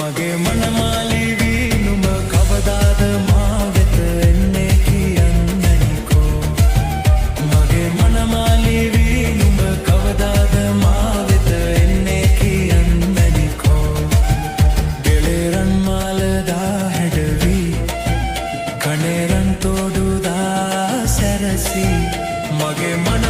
මගේ මනමාලිවි නුඹ කවදාද මා වෙත එන්නේ කියන්නනිකෝ මගේ මනමාලිවි නුඹ කවදාද මා වෙත එන්නේ කියන්නනිකෝ ගෙලෙරන් මාලදා හැඩවි කනෙරන් තෝඩුදා සැරසි මගේ මන